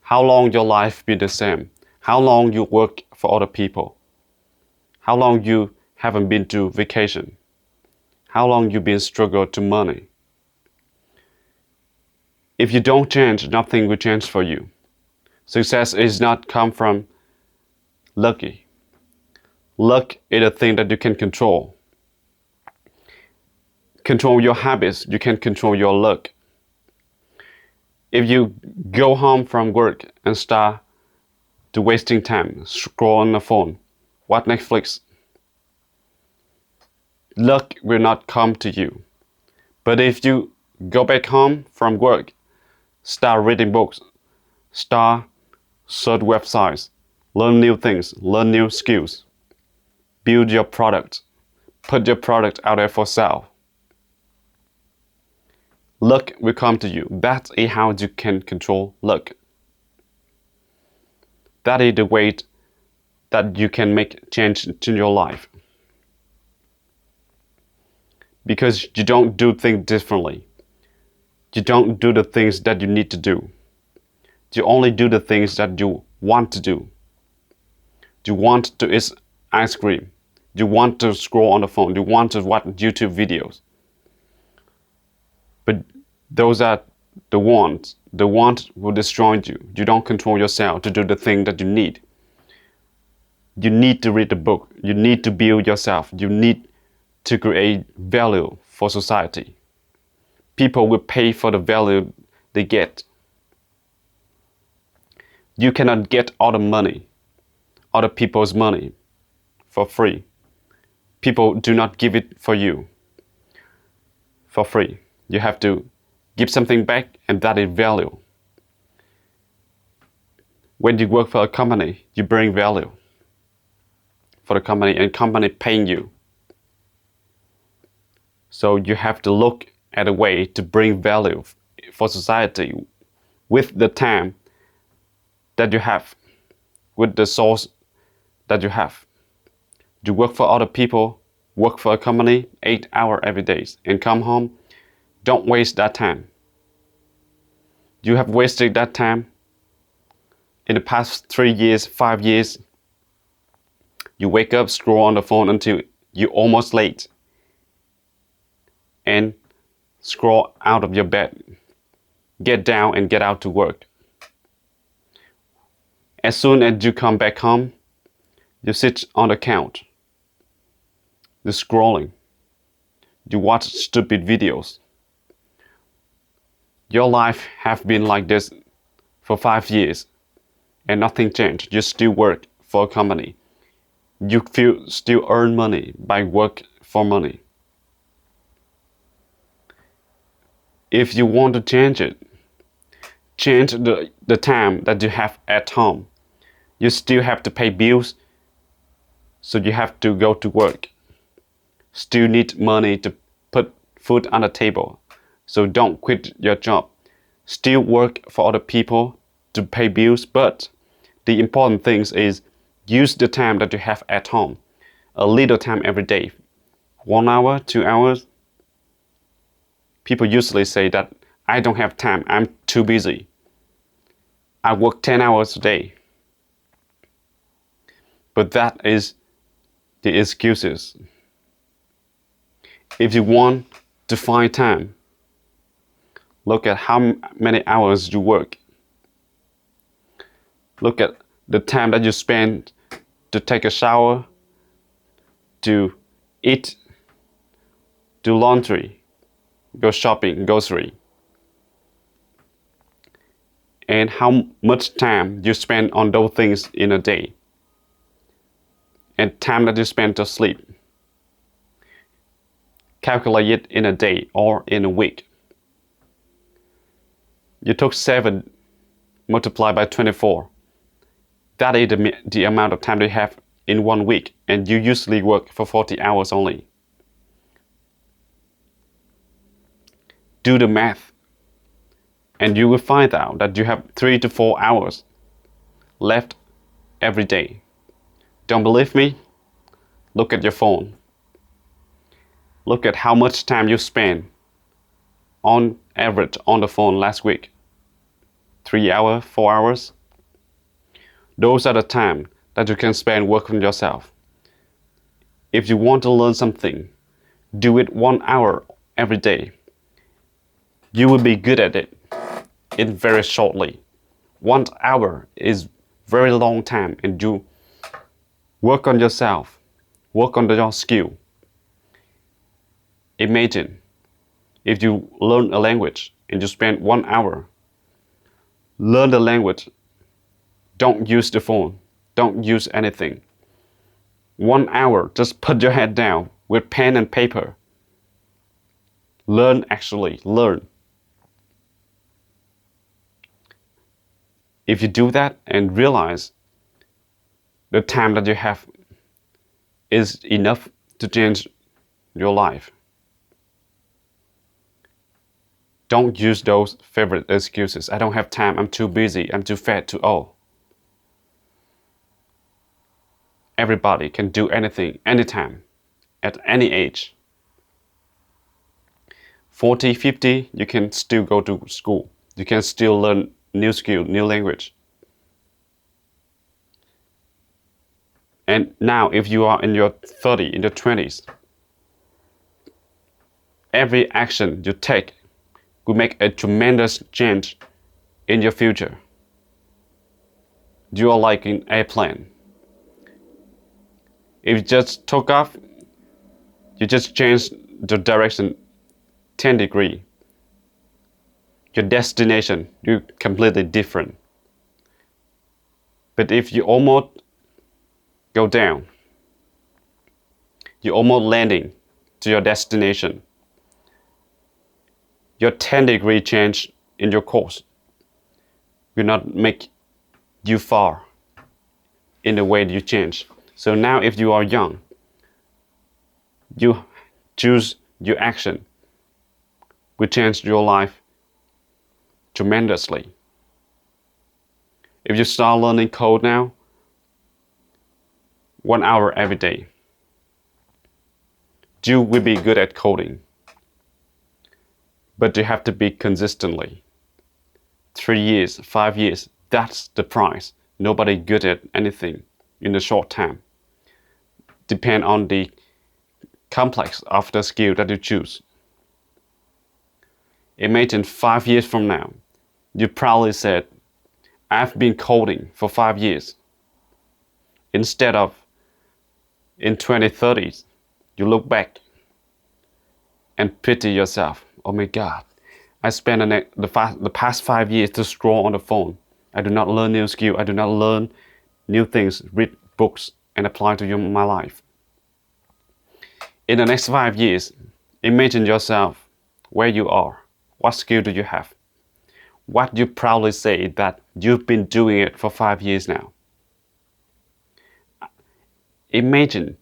How long your life be the same? How long you work for other people? How long you haven't been to vacation? How long you been struggle to money? If you don't change, nothing will change for you. Success is not come from lucky. Luck is a thing that you can control. Control your habits, you can control your luck. If you go home from work and start to wasting time, scroll on the phone, watch Netflix, luck will not come to you. But if you go back home from work, start reading books, start search websites, learn new things, learn new skills, build your product, put your product out there for sale, luck will come to you. That is how you can control luck. That is the way that you can make change to your life. Because you don't do things differently. You don't do the things that you need to do. You only do the things that you want to do. You want to eat ice cream. You want to scroll on the phone. You want to watch YouTube videos. But those are the wants. The want will destroy you. You don't control yourself to do the thing that you need. You need to read the book. You need to build yourself. You need to create value for society. People will pay for the value they get. You cannot get other money, other people's money for free. People do not give it for you for free. You have to give something back, and that is value. When you work for a company, you bring value for the company, and company paying you. So you have to look at a way to bring value for society with the time that you have, with the source that you have. You work for other people, work for a company 8 hours every day, and come home. Don't waste that time. You have wasted that time in the past 3 years, 5 years. You wake up, scroll on the phone until you're almost late, and scroll out of your bed. Get down and get out to work. As soon as you come back home, you sit on the couch. You're scrolling. You watch stupid videos. Your life has been like this for 5 years and nothing changed. You still work for a company. You still earn money by work for money. If you want to change it, change the time that you have at home. You still have to pay bills, so you have to go to work. Still need money to put food on the table, so don't quit your job. Still work for other people to pay bills, but the important thing is use the time that you have at home. A little time every day. 1 hour, 2 hours. People usually say that I don't have time, I'm too busy. I work 10 hours a day. But that is the excuses. If you want to find time, look at how many hours you work. Look at the time that you spend to take a shower, to eat, do laundry, go shopping, grocery. And how much time you spend on those things in a day. And time that you spend to sleep. Calculate it in a day or in a week. You took 7 multiplied by 24. That is the amount of time you have in 1 week, and you usually work for 40 hours only. Do the math, and you will find out that you have 3 to 4 hours left every day. Don't believe me? Look at your phone. Look at how much time you spent on average on the phone last week. 3 hours, 4 hours? Those are the time that you can spend working on yourself. If you want to learn something, do it 1 hour every day. You will be good at it in very shortly. 1 hour is very long time, and you work on yourself, work on your skill. Imagine if you learn a language and you spend 1 hour. Learn the language. Don't use the phone. Don't use anything. 1 hour, just put your head down with pen and paper. Learn, actually, learn. If you do that and realize the time that you have is enough to change your life, don't use those favorite excuses. I don't have time, I'm too busy, I'm too fat, too old. Everybody can do anything, anytime, at any age. 40, 50, you can still go to school. You can still learn new skill, new language. And now, if you are in your 30, in your 20s, every action you take will make a tremendous change in your future. You are like an airplane. If you just took off, you just change the direction 10 degrees. Your destination is completely different. But if you almost go down, you're almost landing to your destination, your 10-degree change in your course will not make you far in the way you change. So now if you are young, you choose your action will change your life tremendously. If you start learning code now, 1 hour every day, you will be good at coding. But you have to be consistently. 3 years, 5 years, that's the price. Nobody good at anything in the short time. Depend on the complex of the skill that you choose. Imagine 5 years from now, you probably said, I've been coding for 5 years. Instead of in 2030s, you look back and pity yourself. Oh my God, I spent the past 5 years to scroll on the phone. I do not learn new skill. I do not learn new things, read books, and apply to my life. In the next 5 years, imagine yourself where you are. What skill do you have? What you proudly say that you've been doing it for 5 years now. Imagine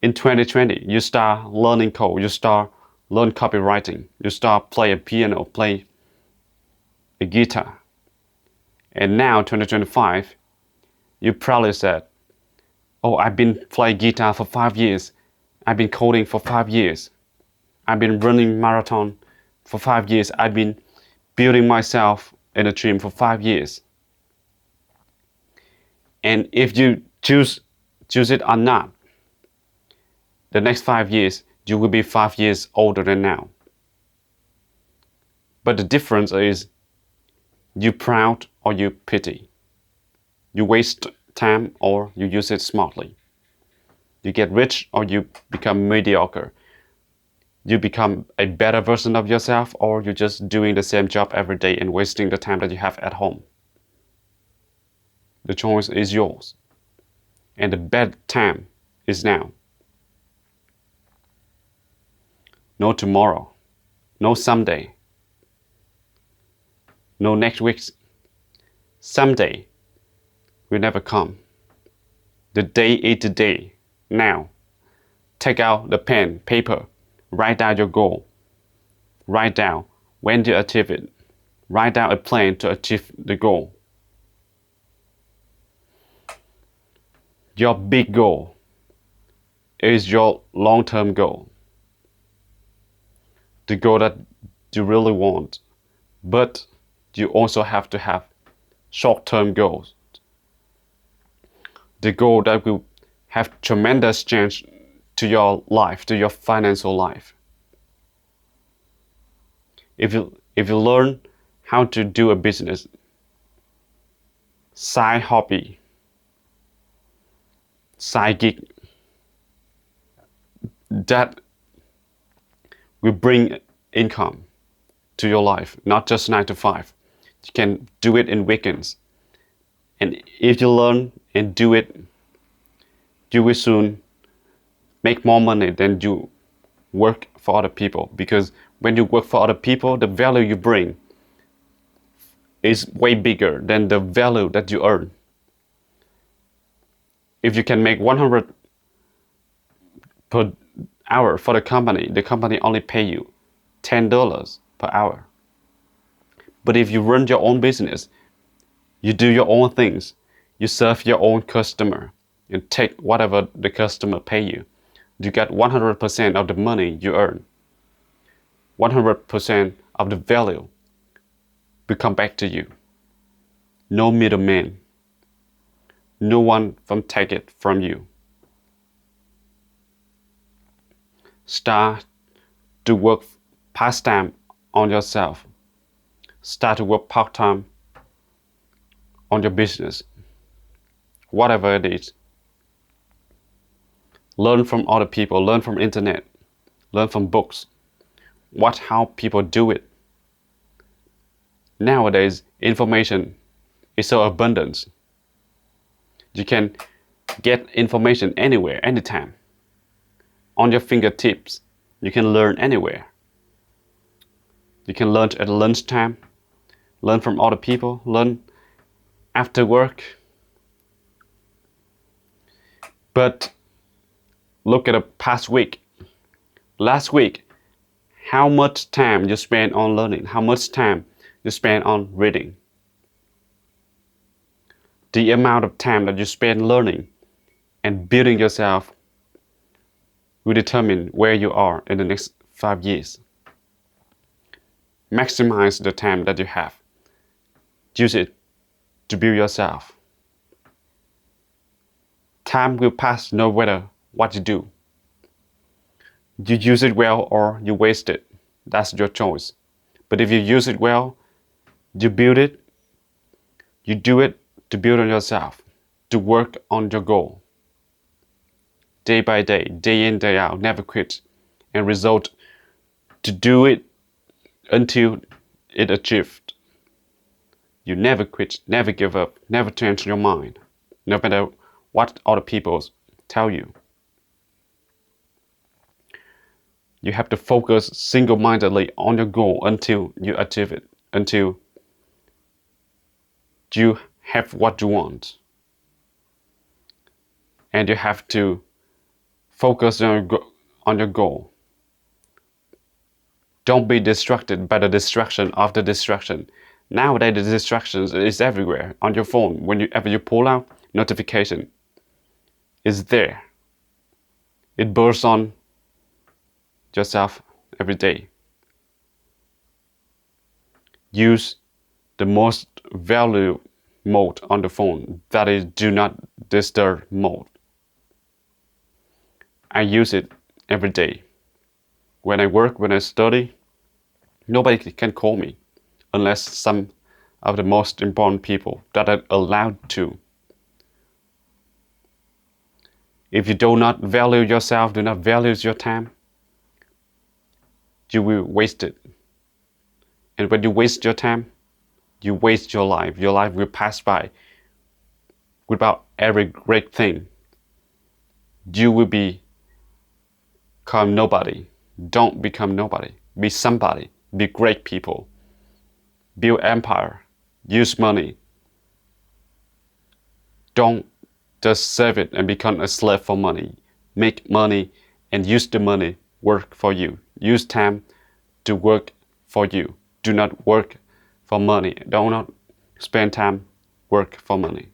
in 2020, you start learning code, you start learn copywriting, you start play a piano, play a guitar. And now 2025, you probably said, oh, I've been playing guitar for 5 years. I've been coding for 5 years. I've been running marathon for 5 years. I've been building myself in a dream for 5 years. And if you choose it or not, the next 5 years, you will be 5 years older than now. But the difference is, you proud or you pity. You waste time or you use it smartly. You get rich or you become mediocre. You become a better version of yourself, or you're just doing the same job every day and wasting the time that you have at home. The choice is yours. And the bad time is now. No tomorrow. No someday. No next week. Someday will never come. The day is today, now. Take out the pen, paper, write down your goal. Write down when you achieve it. Write down a plan to achieve the goal. Your big goal is your long-term goal. The goal that you really want. But you also have to have short-term goals the goal that will have tremendous change to your life, to your financial life. If you learn how to do a business, side hobby, side gig, that will bring income to your life, not just 9 to 5. You can do it in weekends. And if you learn and do it, you will soon make more money than you work for other people. Because when you work for other people, the value you bring is way bigger than the value that you earn. If you can make 100 per hour for the company only pay you $10 per hour. But if you run your own business, you do your own things, you serve your own customer, you take whatever the customer pay you, you get 100% of the money you earn. 100% of the value will come back to you. No middleman. No one from take it from you. Start to work part-time on yourself. Start to work part-time on your business. Whatever it is. Learn from other people, learn from internet, learn from books. Watch how people do it. Nowadays, information is so abundant. You can get information anywhere, anytime. On your fingertips, you can learn anywhere. You can learn at lunchtime, learn from other people, learn after work. But look at the past week. Last week, how much time you spent on learning? How much time you spent on reading? The amount of time that you spend learning and building yourself will determine where you are in the next 5 years. Maximize the time that you have. Use it to build yourself. Time will pass no matter what you do. You use it well or you waste it. That's your choice. But if you use it well, you build it, you do it to build on yourself, to work on your goal. Day by day, day in, day out, never quit. And result to do it until it achieved. You never quit, never give up, never change your mind, no matter what other people tell you. You have to focus single-mindedly on your goal until you achieve it, until you have what you want. And you have to focus on your goal. Don't be distracted by the distraction of the distraction. Nowadays, the distractions is everywhere on your phone. Whenever you pull out, notification is there. It bursts on yourself every day. Use the most value mode on the phone, that is do not disturb mode. I use it every day. When I work, when I study, nobody can call me unless some of the most important people that are allowed to. If you do not value yourself, do not value your time, you will waste it. And when you waste your time, you waste your life. Your life will pass by without every great thing. You will become nobody. Don't become nobody. Be somebody. Be great people. Build empire. Use money. Don't just save it and become a slave for money. Make money and use the money work for you. Use time to work for you. Do not work for money. Do not spend time work for money.